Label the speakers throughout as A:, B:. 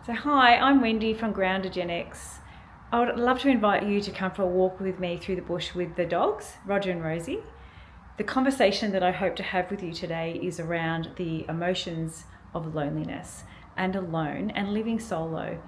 A: So hi, I'm Wendy from Groundogenics. I would love to invite you to come for a walk with me through the bush with the dogs, Roger and Rosie. The conversation that I hope to have with you today is around the emotions of loneliness and alone and living solo.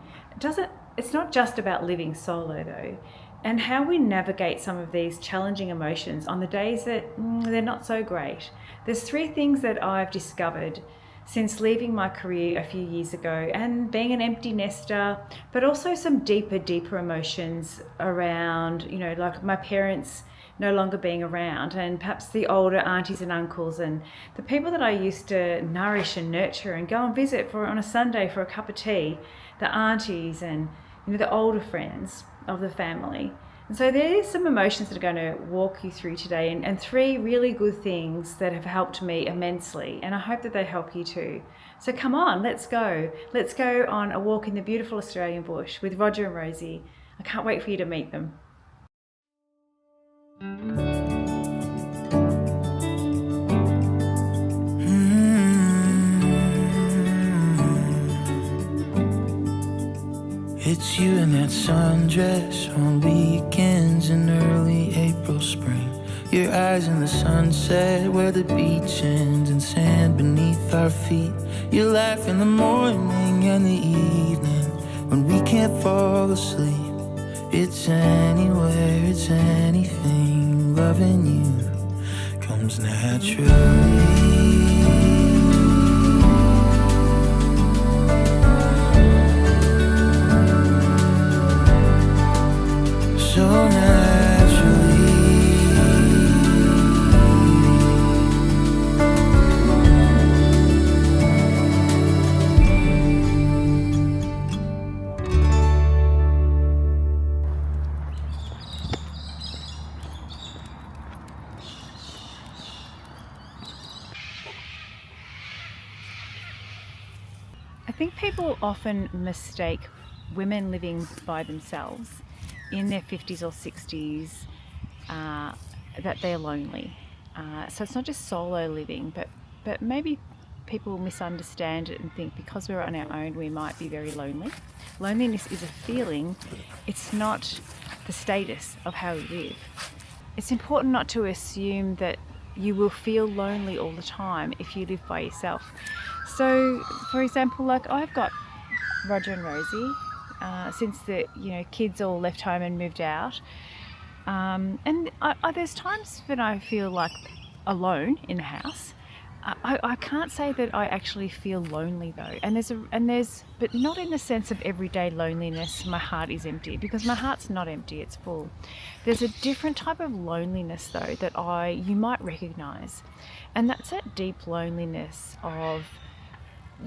A: It's not just about living solo though, and how we navigate some of these challenging emotions on the days that they're not so great. There's three things that I've discovered since leaving my career a few years ago and being an empty nester, but also some deeper emotions around, like my parents no longer being around, and perhaps the older aunties and uncles and the people that I used to nourish and nurture and go and visit for on a Sunday for a cup of tea, the aunties and the older friends of the family. And so there's some emotions that are going to walk you through today, and three really good things that have helped me immensely, and I hope that they help you too. So come on, let's go. Let's go on a walk in the beautiful Australian bush with Roger and Rosie. I can't wait for you to meet them.
B: It's you in that sundress on weekends in early April, spring. Your eyes in the sunset where the beach ends and sand beneath our feet. Your laugh in the morning and the evening when we can't fall asleep. It's anywhere, it's anything. Loving you comes naturally. So naturally.
A: I think people often mistake women living by themselves in their 50s or 60s that they're lonely. So it's not just solo living, but maybe people misunderstand it and think because we're on our own we might be very lonely. Loneliness is a feeling, it's not the status of how we live. It's important not to assume that you will feel lonely all the time if you live by yourself. So, for example, like I've got Roger and Rosie since the kids all left home and moved out, and there's times when I feel like alone in the house. I can't say that I actually feel lonely though, but not in the sense of everyday loneliness. My heart is empty, because my heart's not empty; it's full. There's a different type of loneliness though that you might recognise, and that's that deep loneliness of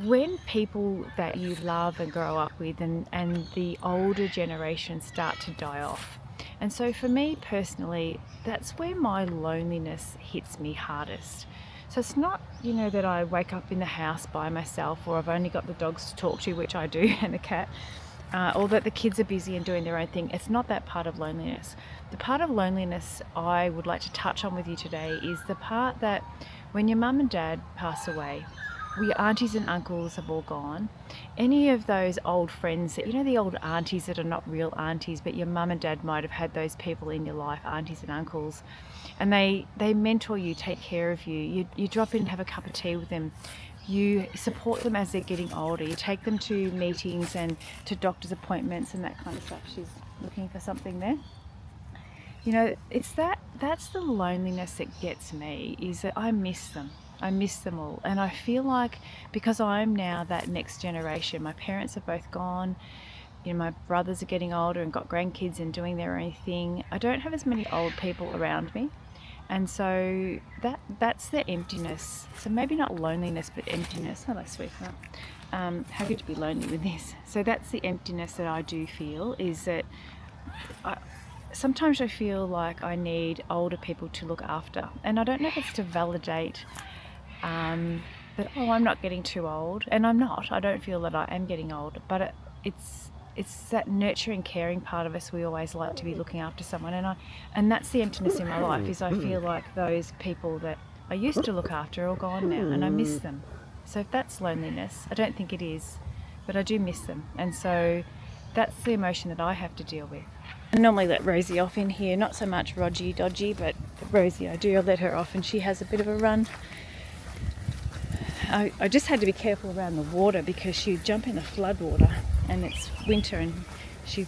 A: when people that you love and grow up with and the older generation start to die off. And so for me personally, that's where my loneliness hits me hardest. So it's not, that I wake up in the house by myself, or I've only got the dogs to talk to, which I do, and the cat, or that the kids are busy and doing their own thing. It's not that part of loneliness. The part of loneliness I would like to touch on with you today is the part that when your mum and dad pass away, your aunties and uncles have all gone. Any of those old friends that, the old aunties that are not real aunties, but your mum and dad might have had those people in your life, aunties and uncles, and they mentor you, take care of you. You drop in and have a cup of tea with them. You support them as they're getting older. You take them to meetings and to doctor's appointments and that kind of stuff. She's looking for something there. That's the loneliness that gets me, is that I miss them. I miss them all, and I feel like because I'm now that next generation, my parents are both gone, my brothers are getting older and got grandkids and doing their own thing. I don't have as many old people around me, and so that's the emptiness. So maybe not loneliness, but emptiness. Hello, sweetheart. How good to be lonely with this. So that's the emptiness that I do feel, is that sometimes I feel like I need older people to look after, and I don't know if it's to validate that I'm not getting too old, and I'm not. I don't feel that I am getting old, but it's that nurturing, caring part of us. We always like to be looking after someone, and that's the emptiness in my life. Is I feel like those people that I used to look after are all gone now, and I miss them. So if that's loneliness, I don't think it is. but I do miss them, and so that's the emotion that I have to deal with. I normally let Rosie off in here, not so much Rogie Dodgy, but Rosie I do. I let her off and she has a bit of a run. I just had to be careful around the water because she'd jump in the flood water and it's winter and she'd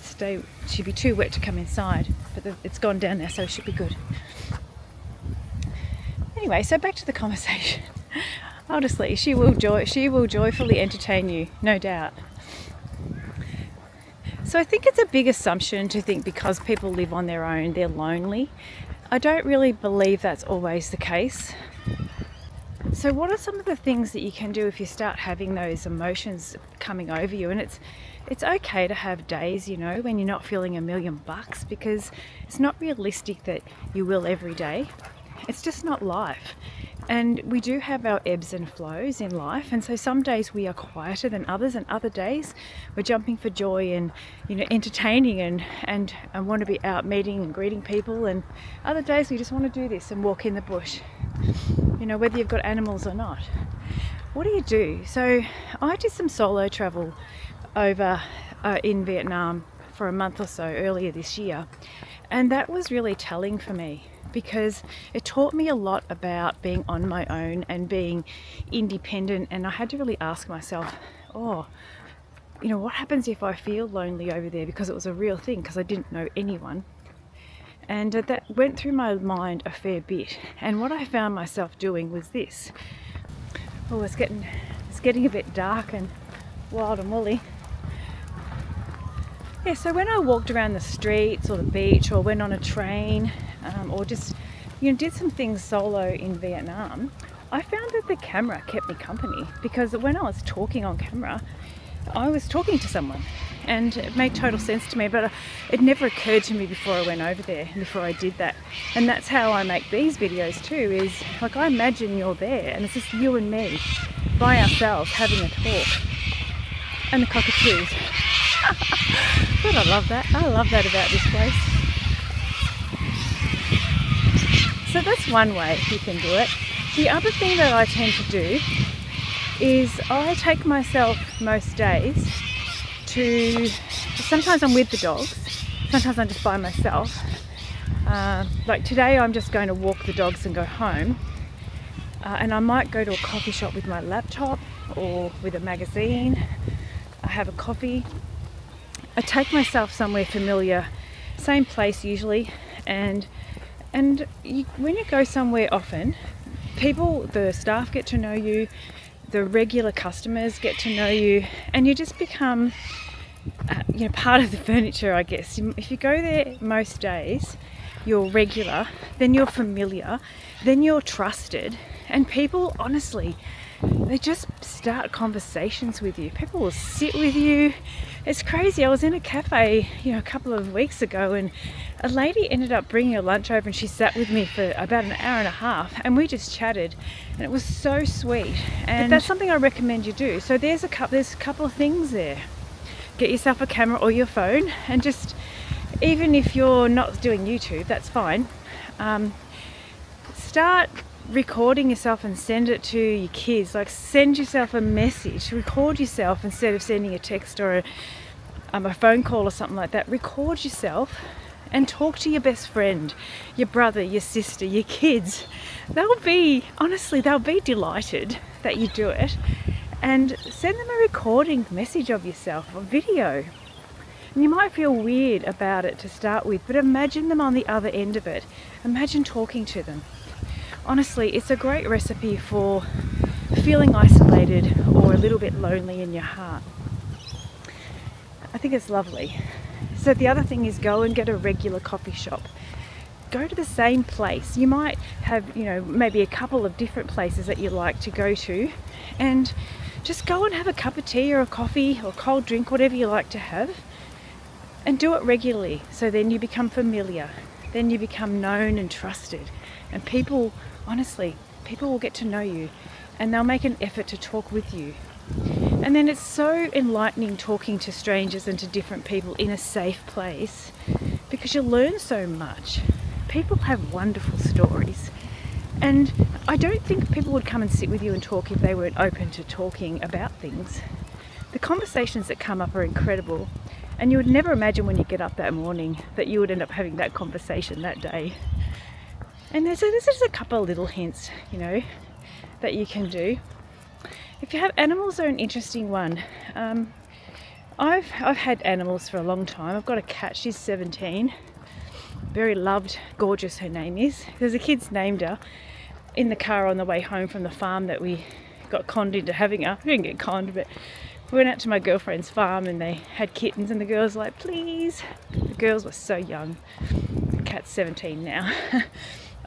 A: be too wet to come inside, but it's gone down now, so it should be good. Anyway, so back to the conversation. Honestly, she will joyfully entertain you, no doubt. So I think it's a big assumption to think because people live on their own, they're lonely. I don't really believe that's always the case. So what are some of the things that you can do if you start having those emotions coming over you? And it's okay to have days, you know, when you're not feeling $1,000,000, because it's not realistic that you will every day. It's just not life. And we do have our ebbs and flows in life, and so some days we are quieter than others, and other days we're jumping for joy and, you know, entertaining and want to be out meeting and greeting people, and other days we just want to do this and walk in the bush, you know, whether you've got animals or not. What do you do? So I did some solo travel over in Vietnam for a month or so earlier this year, and that was really telling for me, because it taught me a lot about being on my own and being independent. And I had to really ask myself, oh, you know, what happens if I feel lonely over there? Because it was a real thing, because I didn't know anyone. And that went through my mind a fair bit. And what I found myself doing was this. Oh, it's getting a bit dark and wild and woolly. Yeah, so when I walked around the streets or the beach or went on a train, or just, you know, did some things solo in Vietnam, I found that the camera kept me company, because when I was talking on camera, I was talking to someone, and it made total sense to me, but it never occurred to me before I went over there, before I did that. And that's how I make these videos too, is like, I imagine you're there and it's just you and me by ourselves having a talk. And the cockatoos. But I love that. I love that about this place. So that's one way you can do it. The other thing that I tend to do is I take myself most days to, sometimes I'm with the dogs, sometimes I'm just by myself. Like today I'm just going to walk the dogs and go home. And I might go to a coffee shop with my laptop or with a magazine. I have a coffee. I take myself somewhere familiar, same place usually, and when you go somewhere often, people, the staff get to know you, the regular customers get to know you, and you just become, you know, part of the furniture, I guess. If you go there most days, you're regular, then you're familiar, then you're trusted, and people, honestly, they just start conversations with you. People will sit with you. It's crazy. I was in a cafe, you know, a couple of weeks ago, and a lady ended up bringing her lunch over, and she sat with me for about an hour and a half, and we just chatted, and it was so sweet. And that's something I recommend you do. So there's a couple of things there. Get yourself a camera or your phone, and just, even if you're not doing YouTube, that's fine. Start recording yourself and send it to your kids. Like, send yourself a message, record yourself instead of sending a text or a phone call or something like that. Record yourself and talk to your best friend, your brother, your sister, your kids. They'll be delighted that you do it, and send them a recording message of yourself, a video. And you might feel weird about it to start with, but imagine them on the other end of it. Imagine talking to them. Honestly, it's a great recipe for feeling isolated or a little bit lonely in your heart. I think it's lovely. So the other thing is, go and get a regular coffee shop. Go to the same place. You might have, you know, maybe a couple of different places that you like to go to, and just go and have a cup of tea or a coffee or cold drink, whatever you like to have, and do it regularly. So then you become familiar. Then you become known and trusted. And people, honestly, people will get to know you, and they'll make an effort to talk with you. And then it's so enlightening talking to strangers and to different people in a safe place, because you learn so much. People have wonderful stories, and I don't think people would come and sit with you and talk if they weren't open to talking about things. the conversations that come up are incredible, and you would never imagine when you get up that morning that you would end up having that conversation that day. And there's just a couple of little hints, that you can do. If you have animals, are an interesting one. I've had animals for a long time. I've got a cat. She's 17. Very loved, gorgeous her name is. There's the kids named her in the car on the way home from the farm that we got conned into having her. We didn't get conned, but we went out to my girlfriend's farm and they had kittens, and the girls were like, please. The girls were so young. The cat's 17 now.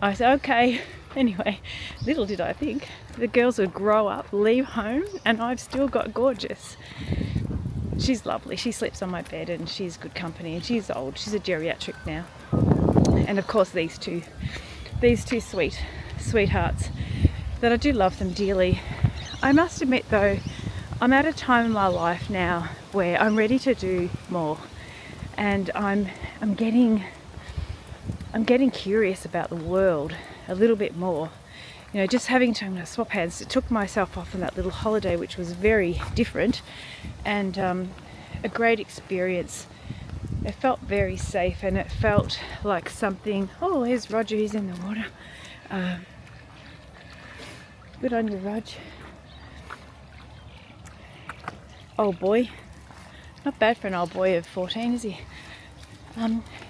A: I said, okay. Anyway, little did I think the girls would grow up, leave home, and I've still got Gorgeous. She's lovely. She sleeps on my bed and she's good company, and she's old. She's a geriatric now. And of course these two sweethearts that I do love them dearly. I must admit though, I'm at a time in my life now where I'm ready to do more, and I'm getting curious about the world a little bit more. Just having to swap hands. It took myself off on that little holiday, which was very different and a great experience. It felt very safe, and it felt like something. Oh, here's Roger, he's in the water. Good on you, Rog. Old boy. Not bad for an old boy of 14, is he?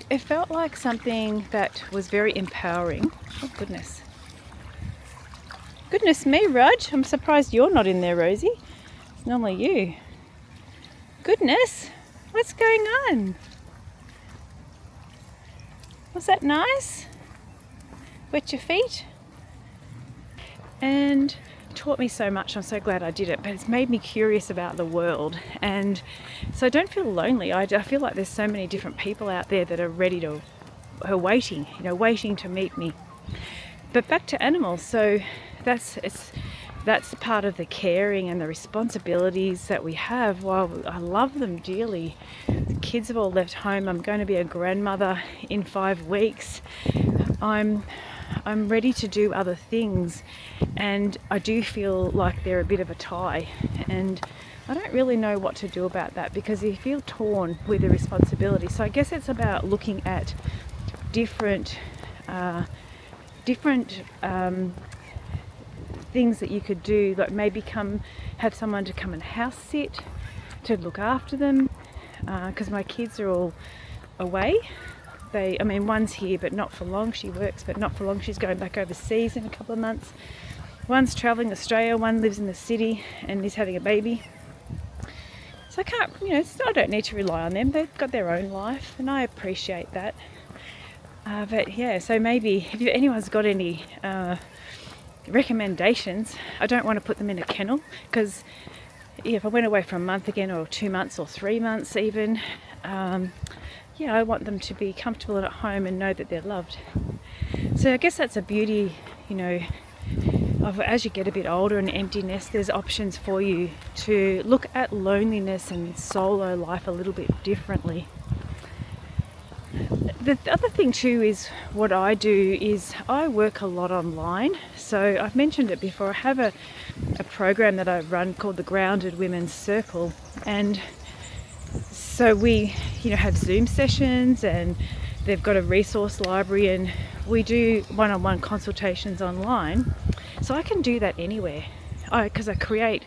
A: It felt like something that was very empowering. Oh, goodness. Goodness me, Rog. I'm surprised you're not in there, Rosie. It's normally you. Goodness. What's going on? Was that nice? Wet your feet? And taught me so much. I'm so glad I did it, but it's made me curious about the world, and so I don't feel lonely. I feel like there's so many different people out there that are waiting to meet me. But back to animals. So that's part of the caring and the responsibilities that we have. While I love them dearly, the kids have all left home. I'm going to be a grandmother in 5 weeks. I'm ready to do other things, and I do feel like they're a bit of a tie, and I don't really know what to do about that, because you feel torn with the responsibility. So I guess it's about looking at different things that you could do, like maybe have someone to come and house sit to look after them, because my kids are all away. One's here but not for long. She works but not for long. She's going back overseas in a couple of months. One's travelling Australia, one lives in the city and is having a baby. So I don't need to rely on them. They've got their own life, and I appreciate that. But yeah, so maybe if anyone's got any recommendations, I don't want to put them in a kennel, because if I went away for a month again, or 2 months, or 3 months even, I want them to be comfortable and at home and know that they're loved. So I guess that's a beauty, of as you get a bit older and empty nest, there's options for you to look at loneliness and solo life a little bit differently. The other thing too is what I do is I work a lot online. So I've mentioned it before. I have a program that I run called the Grounded Women's Circle, and so we have Zoom sessions, and they've got a resource library, and we do one-on-one consultations online. So I can do that anywhere, because I create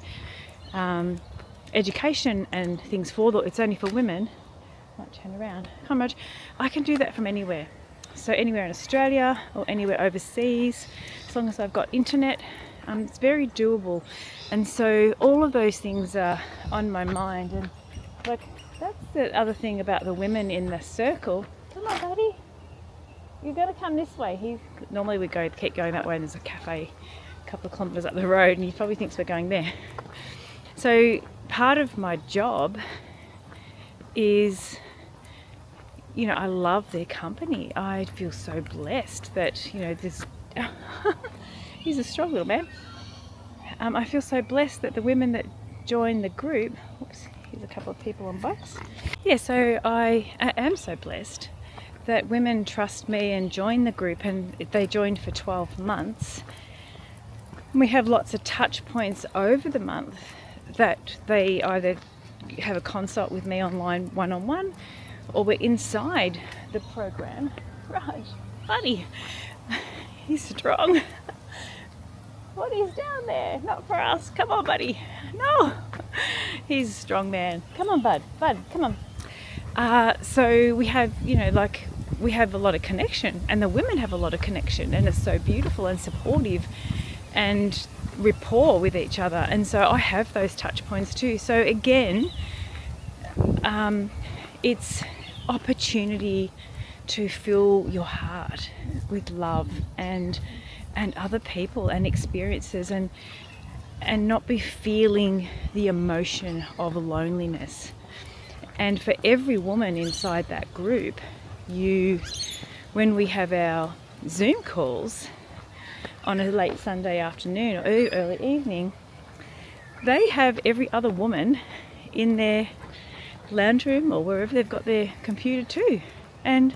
A: education and things it's only for women. Might turn around. How much? I can do that from anywhere. So anywhere in Australia or anywhere overseas, as long as I've got internet, it's very doable. And so all of those things are on my mind. And like, that's the other thing about the women in the circle. Come on, buddy. You've got to come this way. Normally we keep going that way, and there's a cafe a couple of kilometres up the road, and he probably thinks we're going there. So part of my job is, I love their company. I feel so blessed that, this he's a strong little man. I feel so blessed that the women that join the group, here's a couple of people on bikes. Yeah, so I am so blessed that women trust me and join the group, and they joined for 12 months. We have lots of touch points over the month that they either have a consult with me online one-on-one, or we're inside the program. Raj, buddy, he's strong. What is down there? Not for us. Come on, buddy. No, he's a strong man. Come on, bud, come on. So we have, we have a lot of connection, and the women have a lot of connection, and it's so beautiful and supportive and rapport with each other. And so I have those touch points too. So again, it's opportunity to fill your heart with love and other people and experiences, and not be feeling the emotion of loneliness. And for every woman inside that group, when we have our Zoom calls on a late Sunday afternoon or early evening, they have every other woman in their lounge room or wherever they've got their computer too, and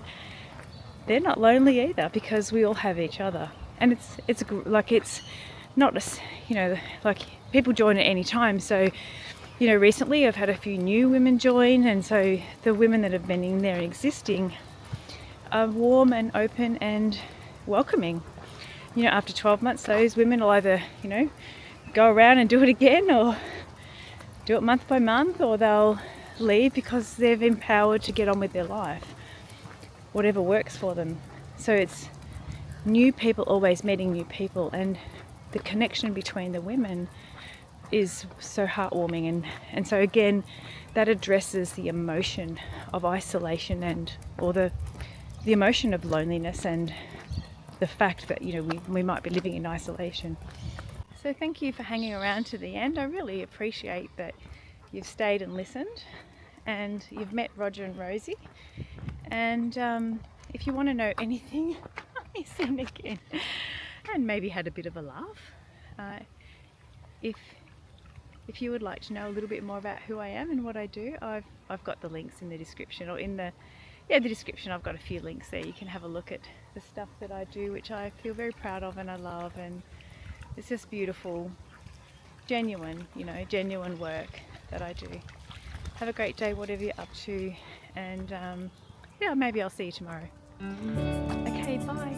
A: they're not lonely either, because we all have each other. And it's not like people join at any time. So recently I've had a few new women join, and so the women that have been in there and existing are warm and open and welcoming. After 12 months, those women will either go around and do it again, or do it month by month, or they'll leave because they've empowered to get on with their life, whatever works for them. So it's new people always meeting new people, and the connection between the women is so heartwarming. And so again, that addresses the emotion of isolation or the emotion of loneliness, and the fact that we might be living in isolation. So thank you for hanging around to the end. I really appreciate that you've stayed and listened, and you've met Roger and Rosie. And if you want to know anything, he's in again, and maybe had a bit of a laugh. If you would like to know a little bit more about who I am and what I do, I've got the links in the description, or in the description. I've got a few links there. You can have a look at the stuff that I do, which I feel very proud of and I love, and it's just beautiful, genuine work that I do. Have a great day, whatever you're up to, and maybe I'll see you tomorrow. Okay, bye.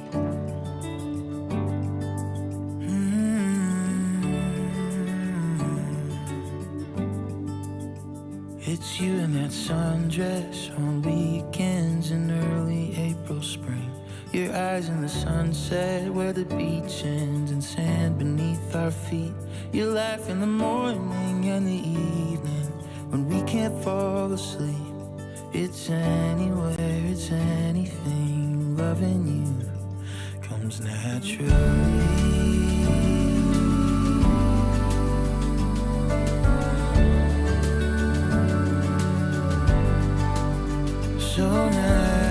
B: It's you in that sundress on weekends in early April, spring. Your eyes in the sunset where the beach ends and sand beneath our feet. Your laugh in the morning and the evening when we can't fall asleep. It's anywhere, it's anything. Loving you comes naturally. So nice.